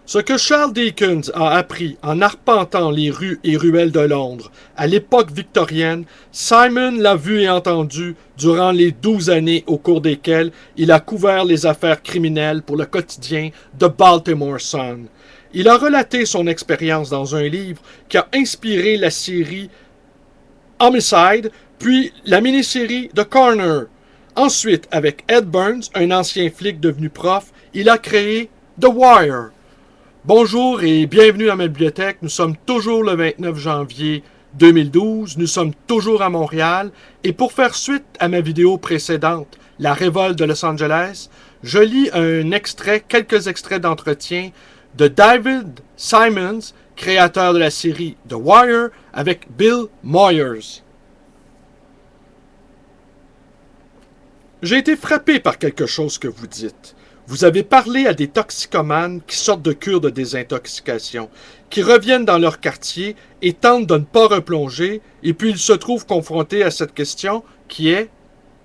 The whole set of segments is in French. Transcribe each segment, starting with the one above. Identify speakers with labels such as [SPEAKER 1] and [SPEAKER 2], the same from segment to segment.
[SPEAKER 1] Ce que Charles Dickens a appris en arpentant les rues et ruelles de Londres à l'époque victorienne, Simon l'a vu et entendu durant les 12 années au cours desquelles il a couvert les affaires criminelles pour le quotidien The Baltimore Sun. Il a relaté son expérience dans un livre qui a inspiré la série Homicide, puis la mini-série The Corner. Ensuite, avec Ed Burns, un ancien flic devenu prof, il a créé The Wire. Bonjour et bienvenue à ma bibliothèque. Nous sommes toujours le 29 janvier 2012. Nous sommes toujours à Montréal. Et pour faire suite à ma vidéo précédente, La révolte de Los Angeles, je lis quelques extraits d'entretien de David Simons, créateur de la série The Wire, avec Bill Moyers. J'ai été frappé par quelque chose que vous dites. Vous avez parlé à des toxicomanes qui sortent de cure de désintoxication, qui reviennent dans leur quartier et tentent de ne pas replonger, et puis ils se trouvent confrontés à cette question qui est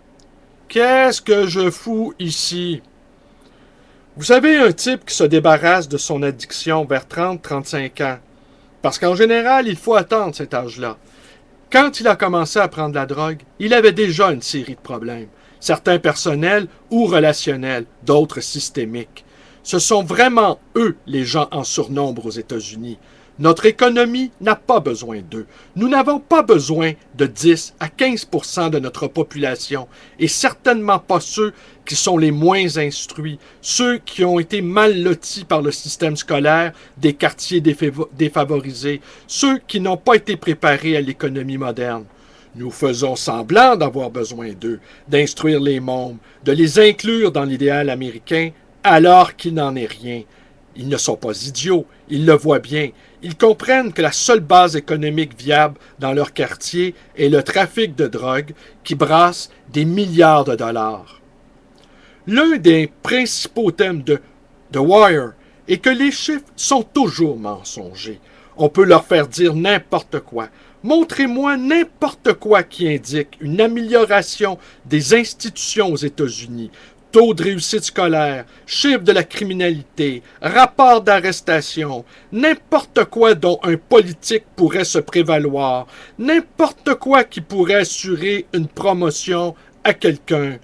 [SPEAKER 1] « Qu'est-ce que je fous ici ?» Vous savez, un type qui se débarrasse de son addiction vers 30-35 ans, parce qu'en général, il faut attendre cet âge-là. Quand il a commencé à prendre la drogue, il avait déjà une série de problèmes. Certains personnels ou relationnels, d'autres systémiques. Ce sont vraiment eux les gens en surnombre aux États-Unis. Notre économie n'a pas besoin d'eux. Nous n'avons pas besoin de 10 à 15% de notre population, et certainement pas ceux qui sont les moins instruits, ceux qui ont été mal lotis par le système scolaire des quartiers défavorisés, ceux qui n'ont pas été préparés à l'économie moderne. Nous faisons semblant d'avoir besoin d'eux, d'instruire les mômes, de les inclure dans l'idéal américain, alors qu'il n'en est rien. Ils ne sont pas idiots, ils le voient bien. Ils comprennent que la seule base économique viable dans leur quartier est le trafic de drogue qui brasse des milliards de dollars. L'un des principaux thèmes de The Wire est que les chiffres sont toujours mensongers. On peut leur faire dire n'importe quoi. Montrez-moi n'importe quoi qui indique une amélioration des institutions aux États-Unis. Taux de réussite scolaire, chiffre de la criminalité, rapport d'arrestation, n'importe quoi dont un politique pourrait se prévaloir, n'importe quoi qui pourrait assurer une promotion à quelqu'un.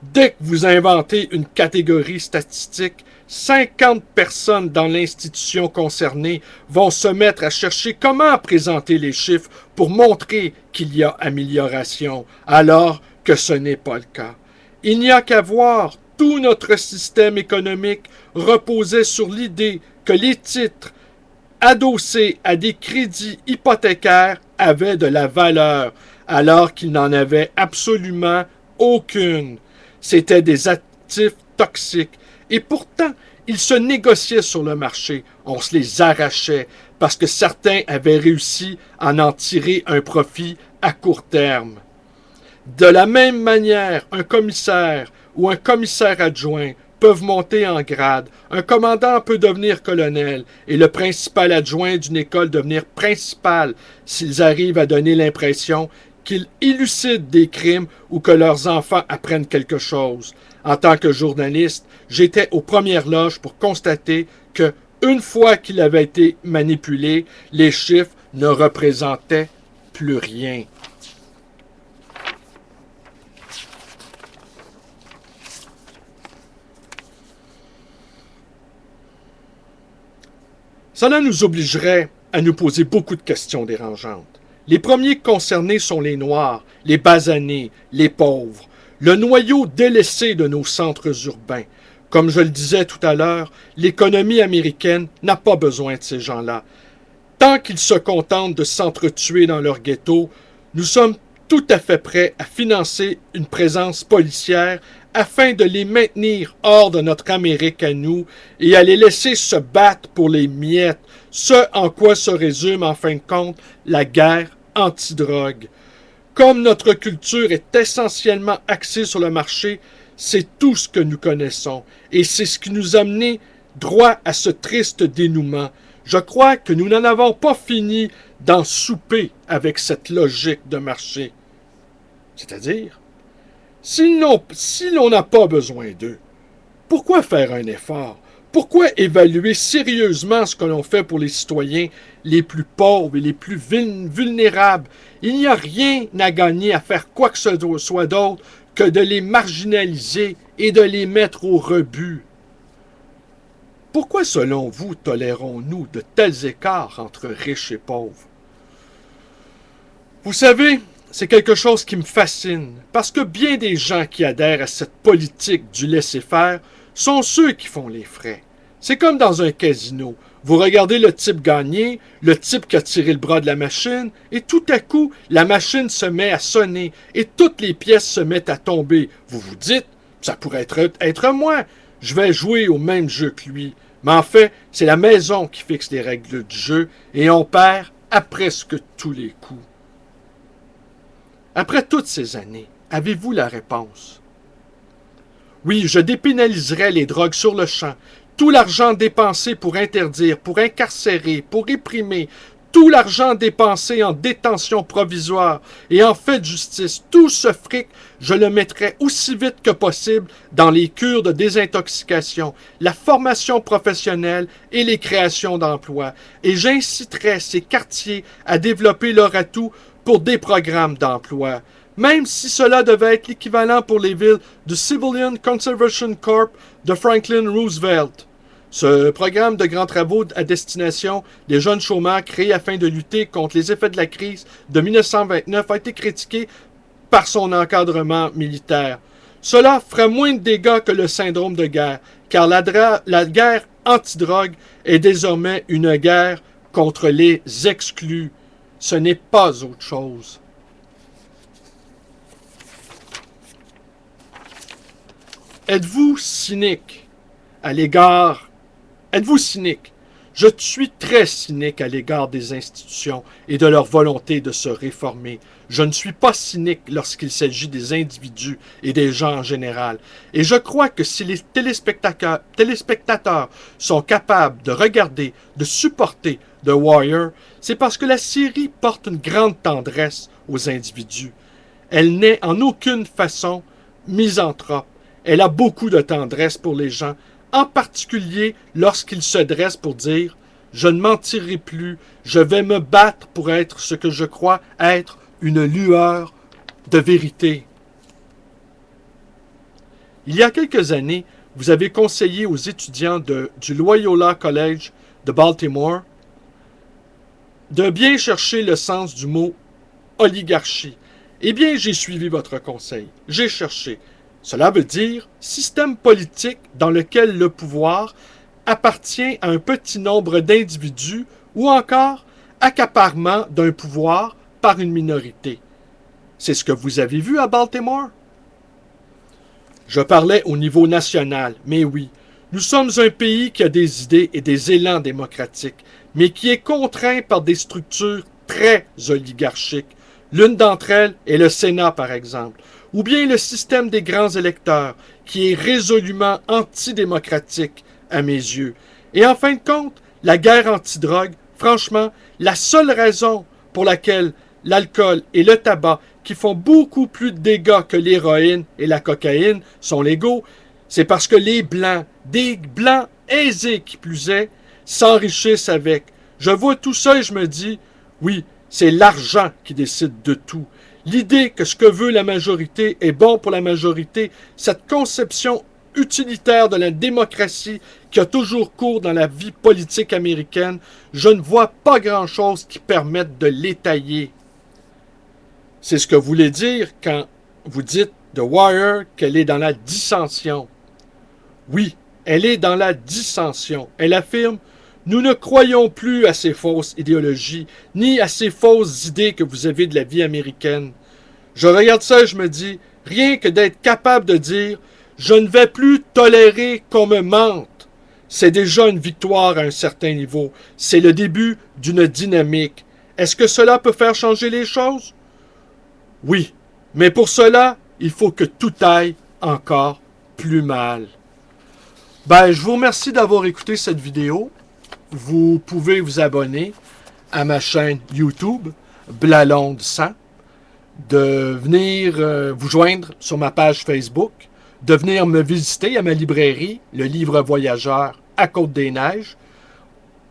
[SPEAKER 1] Dès que vous inventez une catégorie statistique, 50 personnes dans l'institution concernée vont se mettre à chercher comment présenter les chiffres pour montrer qu'il y a amélioration, alors que ce n'est pas le cas. Il n'y a qu'à voir, tout notre système économique reposait sur l'idée que les titres adossés à des crédits hypothécaires avaient de la valeur, alors qu'ils n'en avaient absolument aucune. C'étaient des actifs toxiques. Et pourtant, ils se négociaient sur le marché. On se les arrachait parce que certains avaient réussi à en tirer un profit à court terme. De la même manière, un commissaire ou un commissaire adjoint peuvent monter en grade. Un commandant peut devenir colonel et le principal adjoint d'une école devenir principal s'ils arrivent à donner l'impression qu'ils élucident des crimes ou que leurs enfants apprennent quelque chose. En tant que journaliste, j'étais aux premières loges pour constater que, une fois qu'il avait été manipulé, les chiffres ne représentaient plus rien. Cela nous obligerait à nous poser beaucoup de questions dérangeantes. Les premiers concernés sont les Noirs, les basanés, les pauvres, le noyau délaissé de nos centres urbains. Comme je le disais tout à l'heure, l'économie américaine n'a pas besoin de ces gens-là. Tant qu'ils se contentent de s'entretuer dans leur ghetto, nous sommes tout à fait prêts à financer une présence policière afin de les maintenir hors de notre Amérique à nous et à les laisser se battre pour les miettes, ce en quoi se résume en fin de compte la guerre anti-drogue. Comme notre culture est essentiellement axée sur le marché, c'est tout ce que nous connaissons et c'est ce qui nous a mené droit à ce triste dénouement. Je crois que nous n'en avons pas fini d'en souper avec cette logique de marché. C'est-à-dire, si l'on n'a pas besoin d'eux, pourquoi faire un effort? Pourquoi évaluer sérieusement ce que l'on fait pour les citoyens les plus pauvres et les plus vulnérables? Il n'y a rien à gagner à faire quoi que ce soit d'autre que de les marginaliser et de les mettre au rebut. Pourquoi, selon vous, tolérons-nous de tels écarts entre riches et pauvres? Vous savez, c'est quelque chose qui me fascine, parce que bien des gens qui adhèrent à cette politique du laisser-faire sont ceux qui font les frais. C'est comme dans un casino. Vous regardez le type gagner, le type qui a tiré le bras de la machine, et tout à coup, la machine se met à sonner, et toutes les pièces se mettent à tomber. Vous vous dites, ça pourrait être moi, je vais jouer au même jeu que lui. Mais en fait, c'est la maison qui fixe les règles du jeu, et on perd à presque tous les coups. Après toutes ces années, avez-vous la réponse? Oui, je dépénaliserai les drogues sur le champ. Tout l'argent dépensé pour interdire, pour incarcérer, pour réprimer, tout l'argent dépensé en détention provisoire et en fait de justice, tout ce fric, je le mettrai aussi vite que possible dans les cures de désintoxication, la formation professionnelle et les créations d'emplois. Et j'inciterai ces quartiers à développer leur atout pour des programmes d'emploi, même si cela devait être l'équivalent pour les villes du Civilian Conservation Corps de Franklin Roosevelt. Ce programme de grands travaux à destination des jeunes chômeurs créé afin de lutter contre les effets de la crise de 1929 a été critiqué par son encadrement militaire. Cela ferait moins de dégâts que le syndrome de guerre, car la guerre antidrogue est désormais une guerre contre les exclus. Ce n'est pas autre chose. Êtes-vous cynique à l'égard... Êtes-vous cynique? Je suis très cynique à l'égard des institutions et de leur volonté de se réformer. Je ne suis pas cynique lorsqu'il s'agit des individus et des gens en général. Et je crois que si les téléspectateurs sont capables de regarder, de supporter The Wire, c'est parce que la série porte une grande tendresse aux individus. Elle n'est en aucune façon misanthrope. Elle a beaucoup de tendresse pour les gens, en particulier lorsqu'ils se dressent pour dire « Je ne mentirai plus, je vais me battre pour être ce que je crois être une lueur de vérité. » Il y a quelques années, vous avez conseillé aux étudiants du Loyola College de Baltimore de bien chercher le sens du mot oligarchie. Eh bien, j'ai suivi votre conseil. J'ai cherché. Cela veut dire système politique dans lequel le pouvoir appartient à un petit nombre d'individus ou encore accaparement d'un pouvoir par une minorité. C'est ce que vous avez vu à Baltimore? Je parlais au niveau national, mais oui, nous sommes un pays qui a des idées et des élans démocratiques, mais qui est contraint par des structures très oligarchiques. L'une d'entre elles est le Sénat, par exemple, ou bien le système des grands électeurs, qui est résolument antidémocratique à mes yeux. Et en fin de compte, la guerre antidrogue, franchement, la seule raison pour laquelle l'alcool et le tabac, qui font beaucoup plus de dégâts que l'héroïne et la cocaïne, sont légaux, c'est parce que les Blancs, des Blancs aisés qui plus est, s'enrichissent avec. Je vois tout ça et je me dis, oui, c'est l'argent qui décide de tout. L'idée que ce que veut la majorité est bon pour la majorité, cette conception utilitaire de la démocratie qui a toujours cours dans la vie politique américaine, je ne vois pas grand-chose qui permette de l'étayer. C'est ce que vous voulez dire quand vous dites The Wire qu'elle est dans la dissension. Oui, elle est dans la dissension. Elle affirme « Nous ne croyons plus à ces fausses idéologies, ni à ces fausses idées que vous avez de la vie américaine. » Je regarde ça et je me dis, rien que d'être capable de dire « Je ne vais plus tolérer qu'on me mente », c'est déjà une victoire à un certain niveau. C'est le début d'une dynamique. Est-ce que cela peut faire changer les choses? Oui, mais pour cela, il faut que tout aille encore plus mal. Je vous remercie d'avoir écouté cette vidéo. Vous pouvez vous abonner à ma chaîne YouTube, Blalonde 100, de venir vous joindre sur ma page Facebook, de venir me visiter à ma librairie, le Livre Voyageur à Côte-des-Neiges.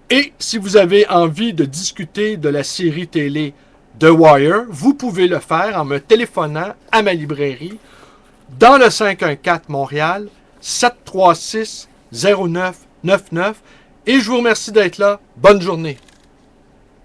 [SPEAKER 1] Et si vous avez envie de discuter de la série télé The Wire, vous pouvez le faire en me téléphonant à ma librairie dans le 514 Montréal, 736-0999. Et je vous remercie d'être là. Bonne journée.